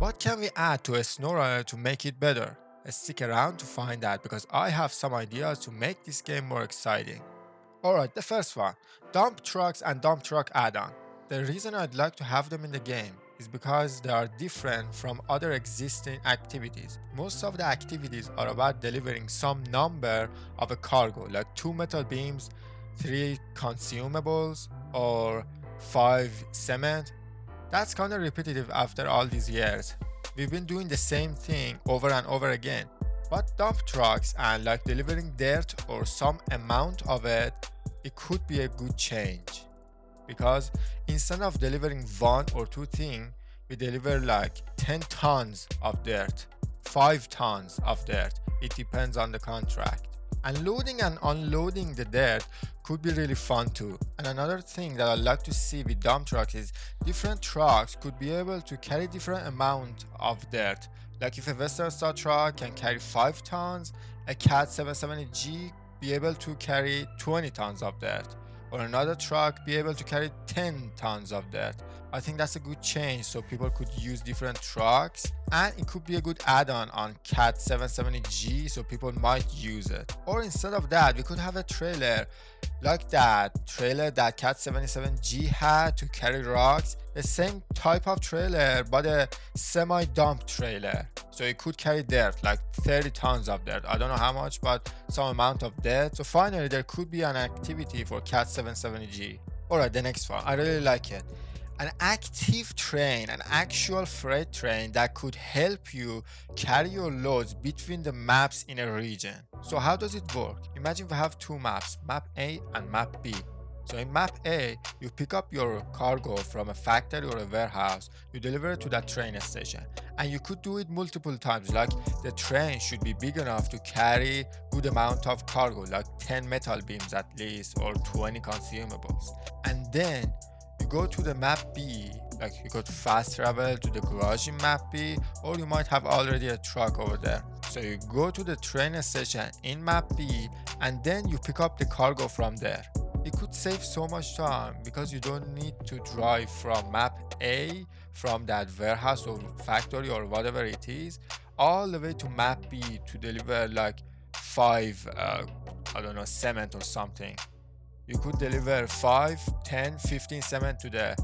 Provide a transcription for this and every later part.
What can we add to a Snowrunner to make it better? Stick around to find out because I have some ideas to make this game more exciting. Alright, the first one, dump trucks and dump truck add-on. The reason I'd like to have them in the game is because they are different from other existing activities. Most of the activities are about delivering some number of a cargo, like 2 metal beams, 3 consumables, or 5 cement. That's kind of repetitive after all these years. We've been doing the same thing over and over again. But dump trucks and like delivering dirt or some amount of it, it could be a good change. Because instead of delivering one or two things, we deliver like 10 tons of dirt, 5 tons of dirt. It depends on the contract. And loading and unloading the dirt could be really fun too. And another thing that I'd like to see with dump trucks is different trucks could be able to carry different amount of dirt. Like if a Western Star truck can carry 5 tons, a Cat 770G be able to carry 20 tons of dirt, or another truck be able to carry 10 tons of dirt. I think that's a good change so people could use different trucks, and it could be a good add-on on Cat 770G so people might use it. Or instead of that, we could have a trailer like that trailer that Cat 77G had to carry rocks, the same type of trailer but a semi-dump trailer. So it could carry dirt, like 30 tons of dirt. I don't know how much, but some amount of dirt. So finally, there could be an activity for Cat 770G. Alright, the next one. I really like it. An active train, an actual freight train that could help you carry your loads between the maps in a region. So how does it work? Imagine we have two maps, map A and map B. So in map A, you pick up your cargo from a factory or a warehouse, you deliver it to that train station. And you could do it multiple times, like the train should be big enough to carry good amount of cargo, like 10 metal beams at least, or 20 consumables. And then you go to the map B, like you could fast travel to the garage in map B, or you might have already a truck over there. So you go to the train station in map B, and then you pick up the cargo from there. It could save so much time because you don't need to drive from map A, from that warehouse or factory or whatever it is, all the way to map B to deliver like 5 I don't know, cement or something. You could deliver 5, 10, 15 cement to the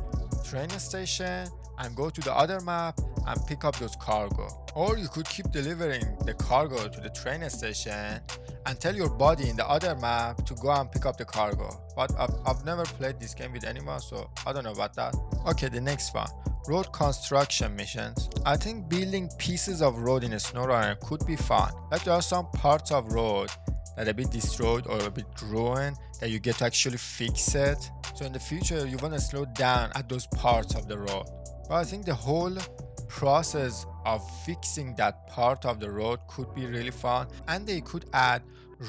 train station and go to the other map and pick up those cargo. Or you could keep delivering the cargo to the train station and tell your buddy in the other map to go and pick up the cargo. But I've never played this game with anyone, so I don't know about that. Okay, the next one. Road construction missions. I think building pieces of road in a SnowRunner could be fun. Like there are some parts of road that are a bit destroyed or a bit ruined that you get to actually fix it. So in the future, you want to slow down at those parts of the road. But I think the whole process of fixing that part of the road could be really fun, and they could add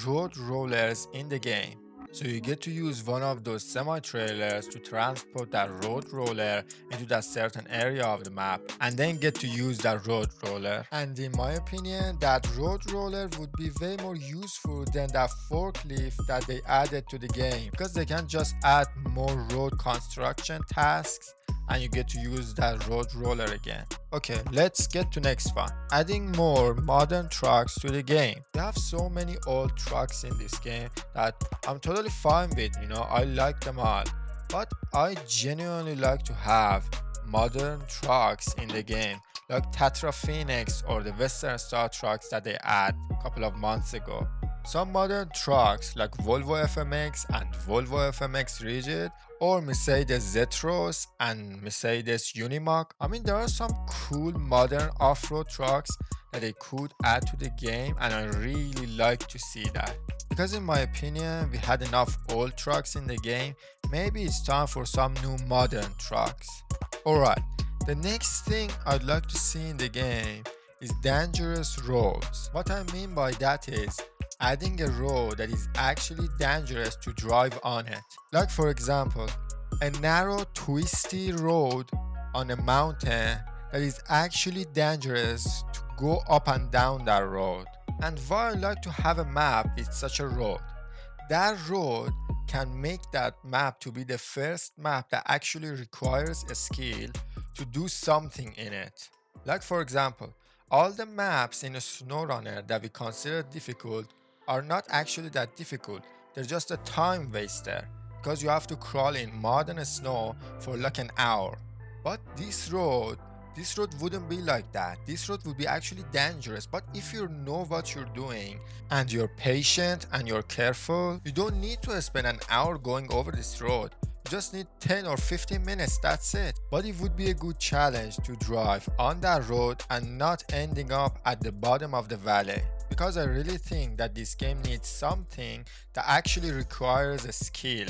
road rollers in the game. So you get to use one of those semi-trailers to transport that road roller into that certain area of the map and then get to use that road roller. And in my opinion, that road roller would be way more useful than that forklift that they added to the game, because they can just add more road construction tasks and you get to use that road roller again. Okay, let's get to next one. Adding more modern trucks to the game. We have so many old trucks in this game that I'm totally fine with, I like them all. But I genuinely like to have modern trucks in the game, like Tatra Phoenix or the Western Star trucks that they add a couple of months ago. Some modern trucks like Volvo FMX and Volvo FMX Rigid, or Mercedes Zetros and Mercedes Unimog. I mean, there are some cool modern off-road trucks that they could add to the game, and I really like to see that. Because in my opinion, we had enough old trucks in the game, maybe it's time for some new modern trucks. Alright, the next thing I'd like to see in the game is dangerous roads. What I mean by that is adding a road that is actually dangerous to drive on it. Like for example, a narrow twisty road on a mountain that is actually dangerous to go up and down that road. And why I like to have a map with such a road. That road can make that map to be the first map that actually requires a skill to do something in it. Like for example, all the maps in a SnowRunner that we consider difficult are not actually that difficult. They're just a time waster because you have to crawl in mud and snow for like an hour. But this road wouldn't be like that. This road would be actually dangerous. But if you know what you're doing and you're patient and you're careful, you don't need to spend an hour going over this road. You just need 10 or 15 minutes, that's it. But it would be a good challenge to drive on that road and not ending up at the bottom of the valley. Because I really think that this game needs something that actually requires a skill,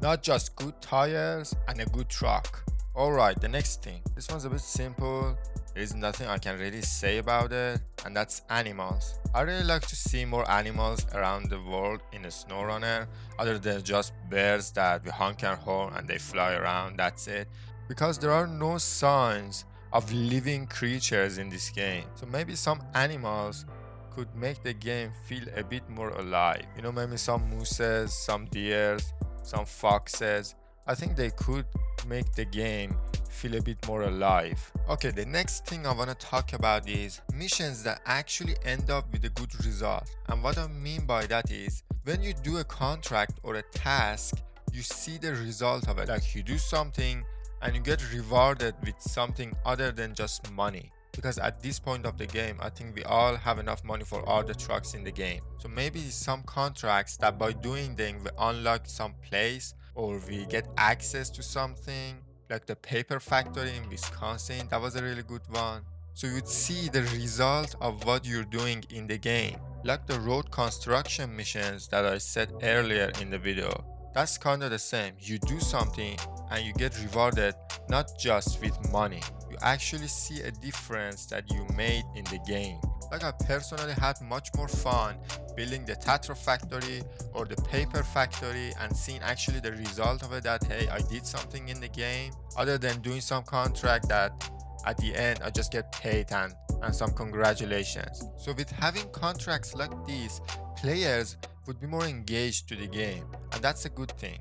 not just good tires and a good truck. Alright, the next thing. This one's a bit simple. There is nothing I can really say about it, and that's animals. I really like to see more animals around the world in a SnowRunner, other than just birds that we honk our horn and they fly around, that's it. Because there are no signs of living creatures in this game. So maybe some animals could make the game feel a bit more alive. You know, maybe some mooses, some deers, some foxes. I think they could make the game feel a bit more alive. Okay, the next thing I want to talk about is missions that actually end up with a good result. And what I mean by that is when you do a contract or a task, you see the result of it. Like you do something and you get rewarded with something other than just money. Because at this point of the game, I think we all have enough money for all the trucks in the game. So maybe some contracts that by doing them we unlock some place or we get access to something, like the paper factory in Wisconsin. That was a really good one. So you'd see the result of what you're doing in the game, like the road construction missions that I said earlier in the video. That's kind of the same. You do something and you get rewarded not just with money. You actually see a difference that you made in the game. Like I personally had much more fun building the Tatra factory or the paper factory and seeing actually the result of it, that hey, I did something in the game, other than doing some contract that at the end I just get paid and some congratulations. So with having contracts like these, players would be more engaged to the game, and that's a good thing.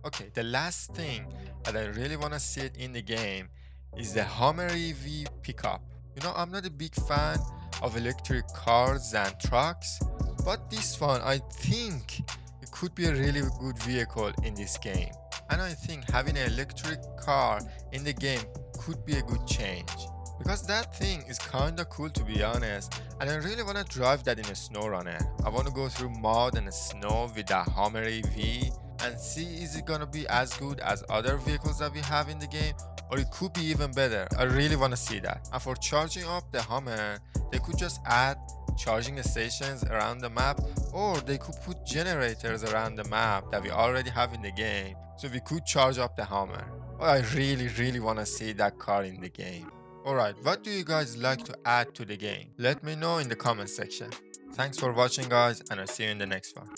Okay, the last thing that I really want to see it in the game is the Hummer EV pickup. You know, I'm not a big fan of electric cars and trucks, but this one I think it could be a really good vehicle in this game. And I think having an electric car in the game could be a good change. Because that thing is kinda cool, to be honest, and I really wanna drive that in a SnowRunner. I wanna go through mud and snow with that Hummer EV and see is it gonna be as good as other vehicles that we have in the game, or it could be even better. I really wanna see that. And for charging up the Hummer, they could just add charging stations around the map, or they could put generators around the map that we already have in the game, so we could charge up the Hummer. But I really wanna see that car in the game. Alright, what do you guys like to add to the game? Let me know in the comment section. Thanks for watching guys, and I'll see you in the next one.